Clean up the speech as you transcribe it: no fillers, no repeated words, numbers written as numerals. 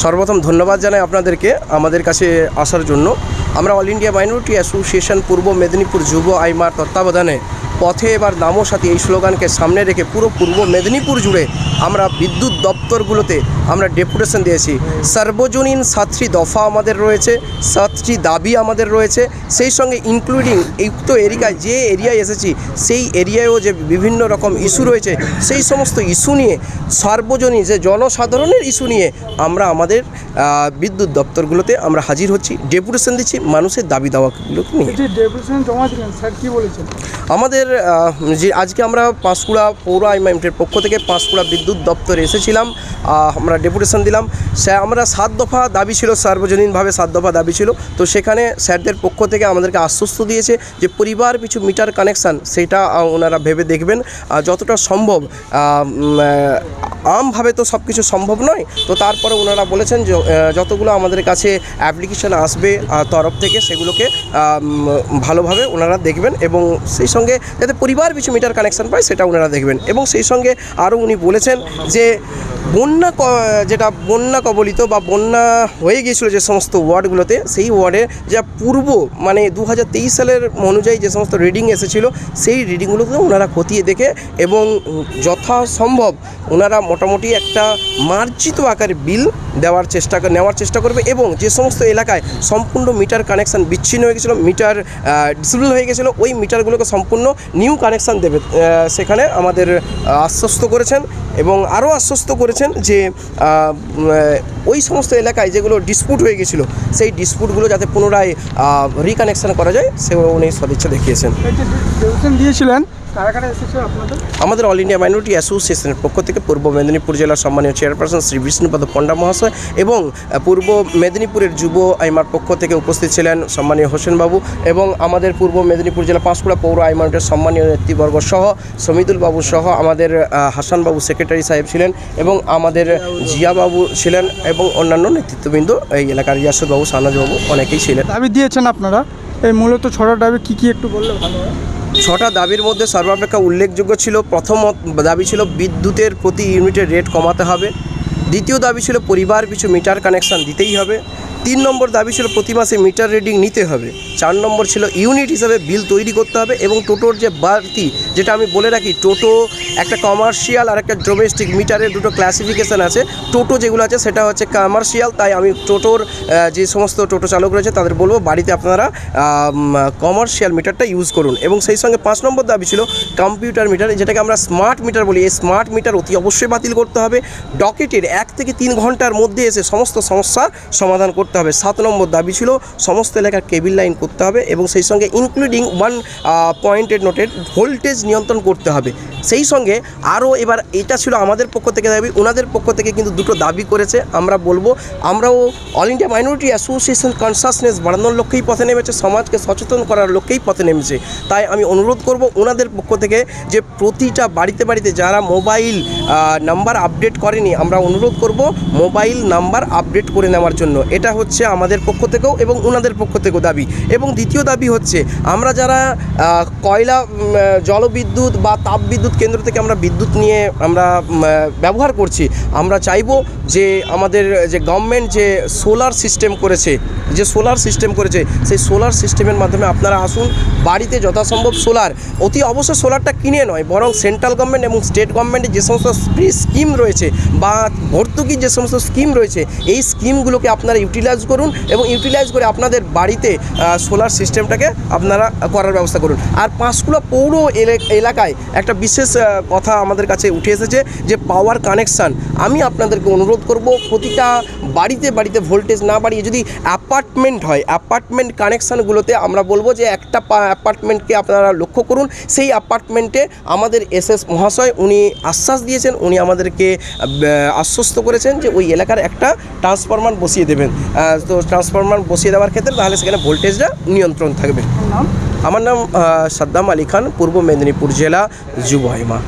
সর্বপ্রথম ধন্যবাদ জানাই আপনাদেরকে আমাদের কাছে আসার জন্য। আমরা অল ইন্ডিয়া মাইনরিটি অ্যাসোসিয়েশন পূর্ব মেদিনীপুর যুব আইমার তত্ত্বাবধানে পথে এবার নামো সাথী এই স্লোগানকে সামনে রেখে পুরো পূর্ব মেদিনীপুর জুড়ে আমরা বিদ্যুৎ দপ্তরগুলোতে আমরা ডেপুটেশন দিয়েছি। সার্বজনীন 7টি দফা আমাদের রয়েছে, 7টি দাবি আমাদের রয়েছে, সেই সঙ্গে ইনক্লুডিং উক্ত এরিয়ায় যে এরিয়ায় এসেছি সেই এরিয়ায়ও যে বিভিন্ন রকম ইস্যু রয়েছে সেই সমস্ত ইস্যু নিয়ে সার্বজনীন যে জনসাধারণের ইস্যু নিয়ে আমরা আমাদের বিদ্যুৎ দপ্তরগুলোতে আমরা হাজির হচ্ছি, ডেপুটেশন দিচ্ছি মানুষের দাবি দাওয়াগুলোকে নিয়ে। ডেপুটেশন জমা দিলেন স্যার, কী বলেছেন? আমাদের যে আজকে আমরা পাঁশকুড়া পৌর আইমাইমের পক্ষ থেকে পাঁশকুড়া বিদ্যুৎ দপ্তরে এসেছিলাম, আমরা ডেপুটেশন দিলাম। আমরা 7 দফা দাবি ছিল, সার্বজনীনভাবে 7 দফা দাবি ছিল। তো সেখানে স্যারদের পক্ষ থেকে আমাদেরকে আশ্বস্ত দিয়েছে যে পরিবার পিছু মিটার কানেকশান সেটা ওনারা ভেবে দেখবেন যতটা সম্ভব। আমভাবে তো সব কিছু সম্ভব নয়, তো তারপরে ওনারা বলেছেন যে যতগুলো আমাদের কাছে অ্যাপ্লিকেশান আসবে তরফ থেকে সেগুলোকে ভালোভাবে ওনারা দেখবেন এবং সেই সঙ্গে যাতে পরিবার পিছু মিটার কানেকশান পায় সেটা ওনারা দেখবেন। এবং সেই সঙ্গে আরও উনি বলেছেন যে যেটা বন্যা কবলিত বা বন্যা হয়ে গিয়েছিলো যে সমস্ত ওয়ার্ডগুলোতে, সেই ওয়ার্ডে যা পূর্ব মানে 2023 সালের অনুযায়ী যে সমস্ত রিডিং এসেছিলো সেই রিডিংগুলোকেও ওনারা খতিয়ে দেখে এবং যথাসম্ভব ওনারা মোটামুটি একটা মার্জিত আকারে বিল নেওয়ার চেষ্টা করবে এবং যে সমস্ত এলাকায় সম্পূর্ণ মিটার কানেকশান বিচ্ছিন্ন হয়ে গেছিলো, মিটার ডিসেবল হয়ে গেছিলো, ওই মিটারগুলোকে সম্পূর্ণ নিউ কানেকশান দেবে সেখানে আমাদের আশ্বস্ত করেছেন। এবং আরও আশ্বস্ত করেছেন যে ওই সমস্ত এলাকায় যেগুলো ডিসপুট হয়ে গেছিলো সেই ডিসপুটগুলো যাতে পুনরায় রিকানেকশান করা যায় সেগুলো উনি সদিচ্ছা দেখিয়েছেন। দিয়েছিলেন আমাদের অল ইন্ডিয়া মাইনরিটি অ্যাসোসিয়েশনের পক্ষ থেকে পূর্ব মেদিনীপুর জেলার সম্মানীয় চেয়ারপারসন শ্রী বিষ্ণুপদ পণ্ডা মহাশয় এবং পূর্ব মেদিনীপুরের যুব আইমার পক্ষ থেকে উপস্থিত ছিলেন সম্মানীয় হোসেনবাবু এবং আমাদের পূর্ব মেদিনীপুর জেলা পাঁশকুড়া পৌর আইমারের সম্মানীয় নেতৃবর্গ সহ সমিদুল বাবু সহ আমাদের হাসানবাবু সেক্রেটারি সাহেব ছিলেন এবং আমাদের জিয়াবাবু ছিলেন এবং অন্যান্য নেতৃত্ববৃন্দ এই এলাকার ইয়াসুদবাবু, সানাজবাবু অনেকেই ছিলেন। দাবি দিয়েছেন আপনারা, এই মূলত 6টা দাবি কী একটু বললে ভালো হয়। 6টা দাবির মধ্যে সর্বাপেক্ষা উল্লেখযোগ্য ছিল, প্রথম দাবি ছিল বিদ্যুতের প্রতি ইউনিটের রেট কমাতে হবে। দ্বিতীয় দাবি ছিল পরিবার পিছু মিটার কানেকশান দিতেই হবে। 3 নম্বর দাবি ছিল প্রতি মাসে মিটার রিডিং নিতে হবে। 4 নম্বর ছিল ইউনিট হিসাবে বিল তৈরি করতে হবে এবং টোটোর যে বাড়তি, যেটা আমি বলে রাখি টোটো একটা কমার্শিয়াল আর একটা ডোমেস্টিক মিটারের দুটো ক্লাসিফিকেশান আছে। টোটো যেগুলো আছে সেটা হচ্ছে কমার্শিয়াল, তাই আমি টোটোর যে সমস্ত টোটো চালক রয়েছে তাদের বলবো বাড়িতে আপনারা কমার্শিয়াল মিটারটা ইউজ করুন। এবং সেই সঙ্গে 5 নম্বর দাবি ছিল কম্পিউটার মিটার, যেটাকে আমরা স্মার্ট মিটার বলি, এই স্মার্ট মিটার অতি অবশ্যই বাতিল করতে হবে। ডকেটের 1 থেকে 3 ঘন্টার মধ্যে এসে সমস্ত সমস্যার সমাধান করতে হবে। 7 নম্বর দাবি ছিল সমস্ত এলাকার কেবিল লাইন করতে হবে এবং সেই সঙ্গে ইনক্লুডিং 1 পয়েন্টেড নোটেড ভোল্টেজ নিয়ন্ত্রণ করতে হবে। সেই সঙ্গে আরও এবার এটা ছিল আমাদের পক্ষ থেকে দাবি, ওনাদের পক্ষ থেকে কিন্তু দুটো দাবি করেছে। আমরা বলবো আমরাও all India minority association consciousness বাড়ানোর লক্ষ্যেই পথে নেমেছে, সমাজকে সচেতন করার লক্ষ্যেই পথে নেমেছে। তাই আমি অনুরোধ করব ওনাদের পক্ষ থেকে যে প্রতিটা বাড়িতে বাড়িতে যারা মোবাইল নাম্বার আপডেট করেনি আমরা অনুরোধ করব মোবাইল নাম্বার আপডেট করে নেওয়ার জন্য। এটা হচ্ছে আমাদের পক্ষ থেকেও এবং ওনাদের পক্ষ থেকেও দাবি। এবং দ্বিতীয় দাবি হচ্ছে আমরা যারা কয়লা জলবিদ্যুৎ বা তাপবিদ্যুৎ কেন্দ্র থেকে আমরা বিদ্যুৎ নিয়ে আমরা ব্যবহার করছি, আমরা চাইব যে আমাদের যে গভর্নমেন্ট যে সোলার সিস্টেম করেছে সেই সোলার সিস্টেমের মাধ্যমে আপনারা আসুন বাড়িতে যথাসম্ভব সোলার, অতি অবশ্য সোলারটা কিনে নয় বরং সেন্ট্রাল গভর্নমেন্ট এবং স্টেট গভর্নমেন্টের যে সমস্ত ফ্রি স্কিম রয়েছে বা ভর্তুকির যে সমস্ত স্কিম রয়েছে এই স্কিমগুলোকে আপনারা ইউটিলাইজ করুন এবং ইউটিলাইজ করে আপনাদের বাড়িতে সোলার সিস্টেমটাকে আপনারা করার ব্যবস্থা করুন। আর পাঁশকুড়া পৌর এলাকায় একটা বিশেষ কথা আমাদের কাছে উঠে এসেছে যে পাওয়ার কানেকশান। আমি আপনাদেরকে অনুরোধ করব প্রতিটা বাড়িতে বাড়িতে ভোল্টেজ না বাড়িয়ে যদি অ্যাপার্টমেন্ট হয় অ্যাপার্টমেন্ট কানেকশানগুলোতে আমরা বলবো যে একটা অ্যাপার্টমেন্টকে আপনারা লক্ষ্য করুন। সেই অ্যাপার্টমেন্টে আমাদের এসএস মহাশয় উনি আশ্বাস দিয়েছেন, উনি আমাদেরকে আশ্বস্ত করেছেন যে ওই এলাকার একটা ট্রান্সফরমার বসিয়ে দেবেন। তো ট্রান্সফরমার বসিয়ে দেওয়ার ক্ষেত্রে তাহলে সেখানে ভোল্টেজটা নিয়ন্ত্রণ থাকবে। আমার নাম সাদ্দাম আলী খান, পূর্ব মেদিনীপুর জেলা যুব আইমা।